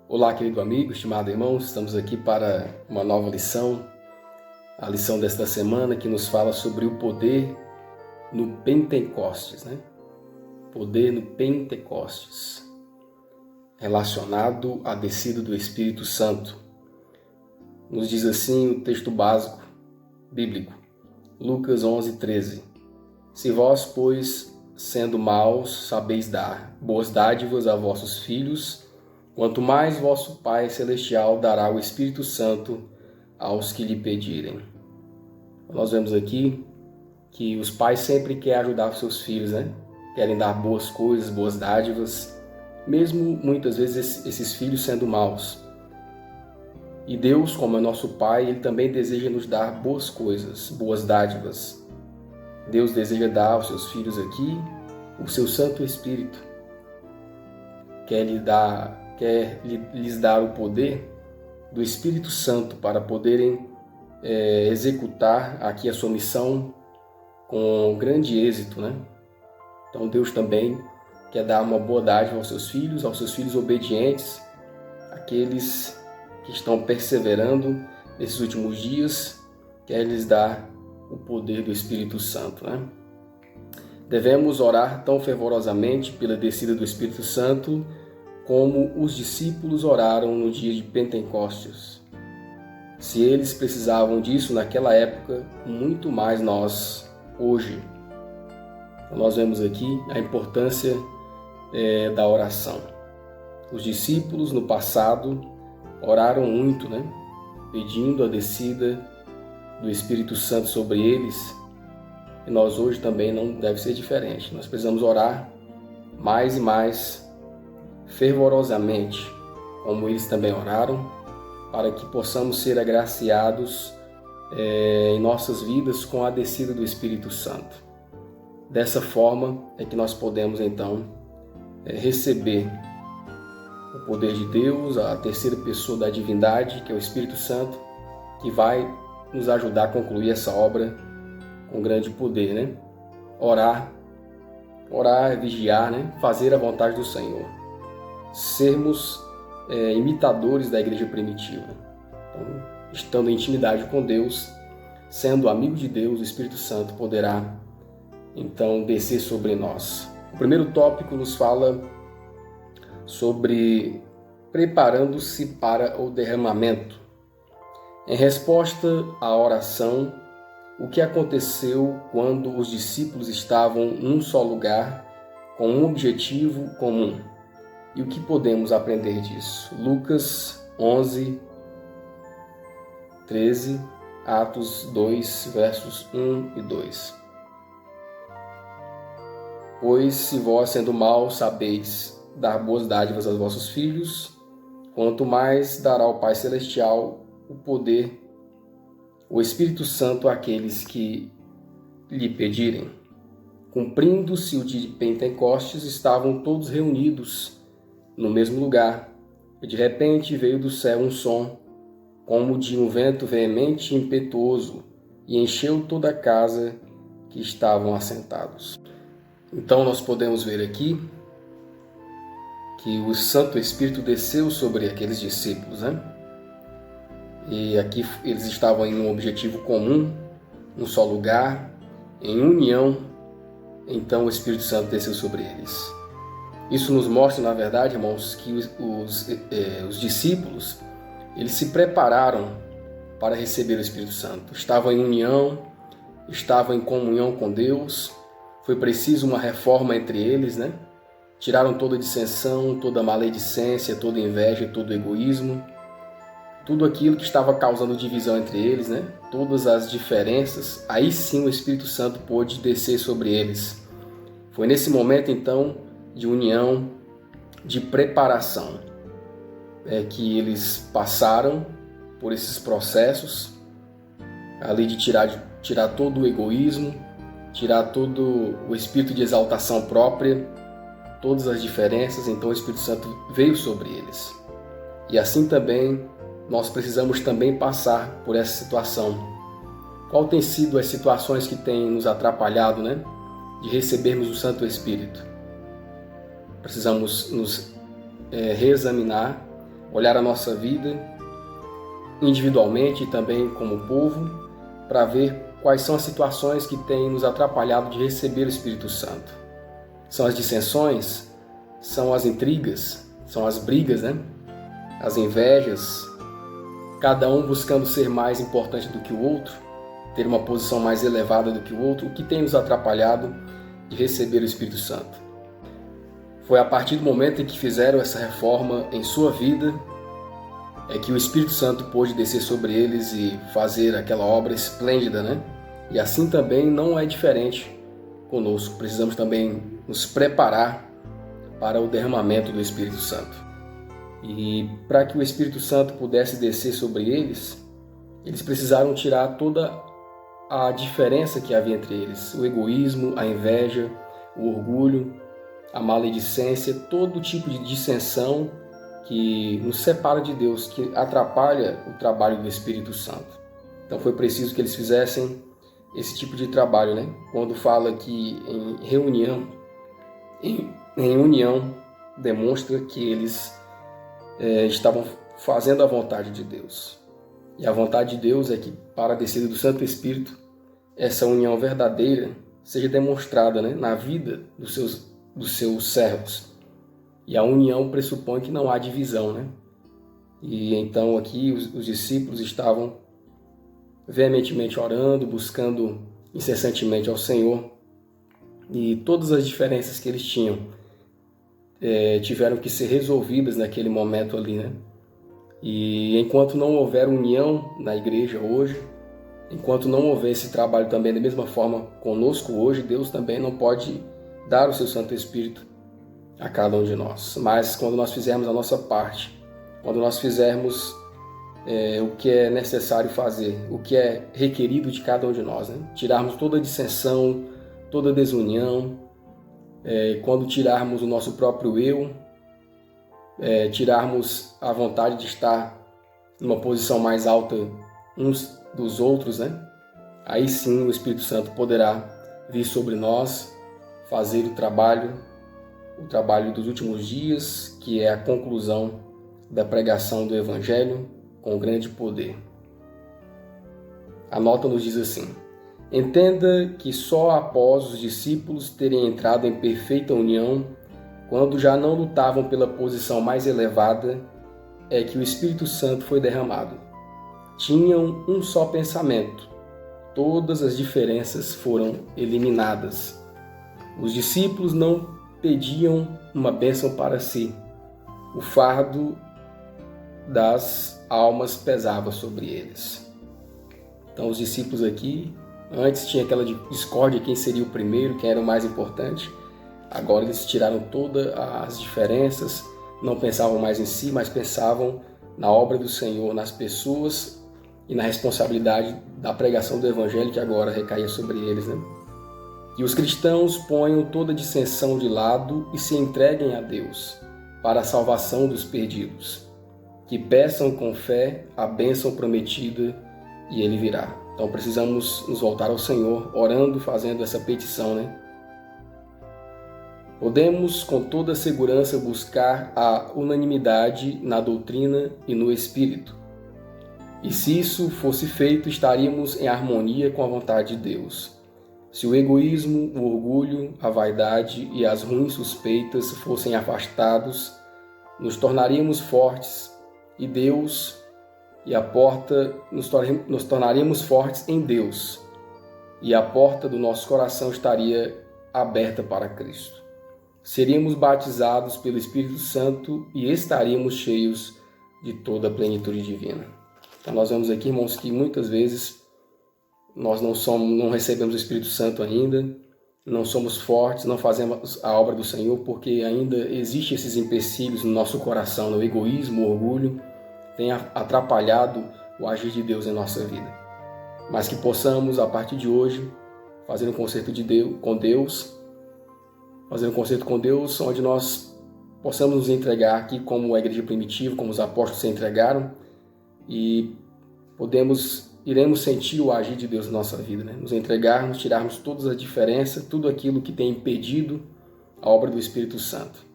Olá, querido amigo, estimado irmão, estamos aqui para uma nova lição, a lição desta semana que nos fala sobre o poder no Pentecostes, Poder no Pentecostes, relacionado à descida do Espírito Santo. Nos diz assim o texto básico bíblico, Lucas 11:13. Se vós, pois, sendo maus, sabeis dar boas dádivas a vossos filhos, quanto mais vosso Pai Celestial dará o Espírito Santo aos que lhe pedirem. Nós vemos aqui que os pais sempre querem ajudar os seus filhos, Querem dar boas coisas, boas dádivas, mesmo muitas vezes esses filhos sendo maus. E Deus, como é nosso Pai, Ele também deseja nos dar boas coisas, boas dádivas. Deus deseja dar aos seus filhos aqui o seu Santo Espírito. Quer lhes dar o poder do Espírito Santo para poderem executar aqui a sua missão com grande êxito, Então Deus também quer dar uma boa dádiva aos seus filhos obedientes, aqueles que estão perseverando nesses últimos dias, quer lhes dar o poder do Espírito Santo, Devemos orar tão fervorosamente pela descida do Espírito Santo como os discípulos oraram no dia de Pentecostes. Se eles precisavam disso naquela época, muito mais nós hoje. Então, nós vemos aqui a importância da oração. Os discípulos no passado oraram muito, pedindo a descida do Espírito Santo sobre eles. E nós hoje também não deve ser diferente. Nós precisamos orar mais e mais fervorosamente, como eles também oraram, para que possamos ser agraciados em nossas vidas com a descida do Espírito Santo. Dessa forma é que nós podemos então receber o poder de Deus, a terceira pessoa da divindade, que é o Espírito Santo, que vai nos ajudar a concluir essa obra com grande poder, Orar, vigiar, fazer a vontade do Senhor. Sermos imitadores da igreja primitiva. Então, estando em intimidade com Deus, sendo amigo de Deus, o Espírito Santo poderá então descer sobre nós. O primeiro tópico nos fala sobre preparando-se para o derramamento. Em resposta à oração, o que aconteceu quando os discípulos estavam num só lugar, com um objetivo comum? E o que podemos aprender disso? Lucas 11:13, Atos 2, versos 1 e 2. Pois se vós, sendo maus, sabeis dar boas dádivas aos vossos filhos, quanto mais dará o Pai Celestial o poder, o Espírito Santo àqueles que lhe pedirem. Cumprindo-se o dia de Pentecostes, estavam todos reunidos no mesmo lugar, e de repente veio do céu um som, como de um vento veemente e impetuoso, e encheu toda a casa que estavam assentados. Então nós podemos ver aqui que o Santo Espírito desceu sobre aqueles discípulos, E aqui eles estavam em um objetivo comum, num só lugar, em união. Então o Espírito Santo desceu sobre eles. Isso nos mostra, na verdade, irmãos, que os discípulos, eles se prepararam para receber o Espírito Santo. Estavam em união, estavam em comunhão com Deus. Foi preciso uma reforma entre eles, Tiraram toda dissensão, toda maledicência, toda inveja, todo egoísmo. Tudo aquilo que estava causando divisão entre eles, Todas as diferenças, aí sim o Espírito Santo pôde descer sobre eles. Foi nesse momento, então, de união, de preparação, que eles passaram por esses processos, ali de tirar todo o egoísmo, tirar todo o espírito de exaltação própria, todas as diferenças. Então o Espírito Santo veio sobre eles. E assim também nós precisamos também passar por essa situação. Qual tem sido as situações que têm nos atrapalhado, de recebermos o Santo Espírito? Precisamos nos reexaminar, olhar a nossa vida individualmente e também como povo, para ver quais são as situações que têm nos atrapalhado de receber o Espírito Santo. São as dissensões, são as intrigas, são as brigas, as invejas, cada um buscando ser mais importante do que o outro, ter uma posição mais elevada do que o outro, o que tem nos atrapalhado de receber o Espírito Santo. Foi a partir do momento em que fizeram essa reforma em sua vida, é que o Espírito Santo pôde descer sobre eles e fazer aquela obra esplêndida, E assim também não é diferente conosco. Precisamos também nos preparar para o derramamento do Espírito Santo. E para que o Espírito Santo pudesse descer sobre eles, eles precisaram tirar toda a diferença que havia entre eles, o egoísmo, a inveja, o orgulho, a maledicência, todo tipo de dissensão que nos separa de Deus, que atrapalha o trabalho do Espírito Santo. Então foi preciso que eles fizessem esse tipo de trabalho, Quando fala que em união demonstra que eles estavam fazendo a vontade de Deus. E a vontade de Deus é que, para a descida do Santo Espírito, essa união verdadeira seja demonstrada na vida dos seus servos. E a união pressupõe que não há divisão, E então aqui os discípulos estavam veementemente orando, buscando incessantemente ao Senhor. E todas as diferenças que eles tinham tiveram que ser resolvidas naquele momento ali, E enquanto não houver união na igreja hoje, enquanto não houver esse trabalho também da mesma forma conosco hoje, Deus também não pode dar o seu Santo Espírito a cada um de nós. Mas quando nós fizermos a nossa parte, quando nós fizermos o que é necessário fazer, o que é requerido de cada um de nós, Tirarmos toda a dissensão, toda a desunião, quando tirarmos o nosso próprio eu, tirarmos a vontade de estar numa posição mais alta uns dos outros, Aí sim o Espírito Santo poderá vir sobre nós, fazer o trabalho dos últimos dias, que é a conclusão da pregação do Evangelho com grande poder. A nota nos diz assim: entenda que só após os discípulos terem entrado em perfeita união, quando já não lutavam pela posição mais elevada, é que o Espírito Santo foi derramado. Tinham um só pensamento. Todas as diferenças foram eliminadas. Os discípulos não pediam uma bênção para si. O fardo das almas pesava sobre eles. Então os discípulos aqui, antes tinha aquela discórdia, quem seria o primeiro, quem era o mais importante. Agora eles tiraram todas as diferenças, não pensavam mais em si, mas pensavam na obra do Senhor, nas pessoas e na responsabilidade da pregação do Evangelho que agora recaía sobre eles, E os cristãos ponham toda dissensão de lado e se entreguem a Deus para a salvação dos perdidos, que peçam com fé a bênção prometida e Ele virá. Então precisamos nos voltar ao Senhor, orando, fazendo essa petição, Podemos com toda segurança buscar a unanimidade na doutrina e no Espírito. E se isso fosse feito, estaríamos em harmonia com a vontade de Deus. Se o egoísmo, o orgulho, a vaidade e as ruins suspeitas fossem afastados, nos tornaríamos fortes e Deus e a porta nos tornaríamos fortes em Deus, e a porta do nosso coração estaria aberta para Cristo. Seríamos batizados pelo Espírito Santo e estaríamos cheios de toda a plenitude divina. Então nós vemos aqui, irmãos, que muitas vezes nós não recebemos o Espírito Santo ainda, não somos fortes, não fazemos a obra do Senhor porque ainda existem esses empecilhos no nosso coração, no egoísmo, o orgulho, tem atrapalhado o agir de Deus em nossa vida. Mas que possamos, a partir de hoje, fazer um concerto com Deus, onde nós possamos nos entregar aqui como a igreja primitiva, como os apóstolos se entregaram, e iremos sentir o agir de Deus na nossa vida, Nos entregarmos, tirarmos todas as diferenças, tudo aquilo que tem impedido a obra do Espírito Santo.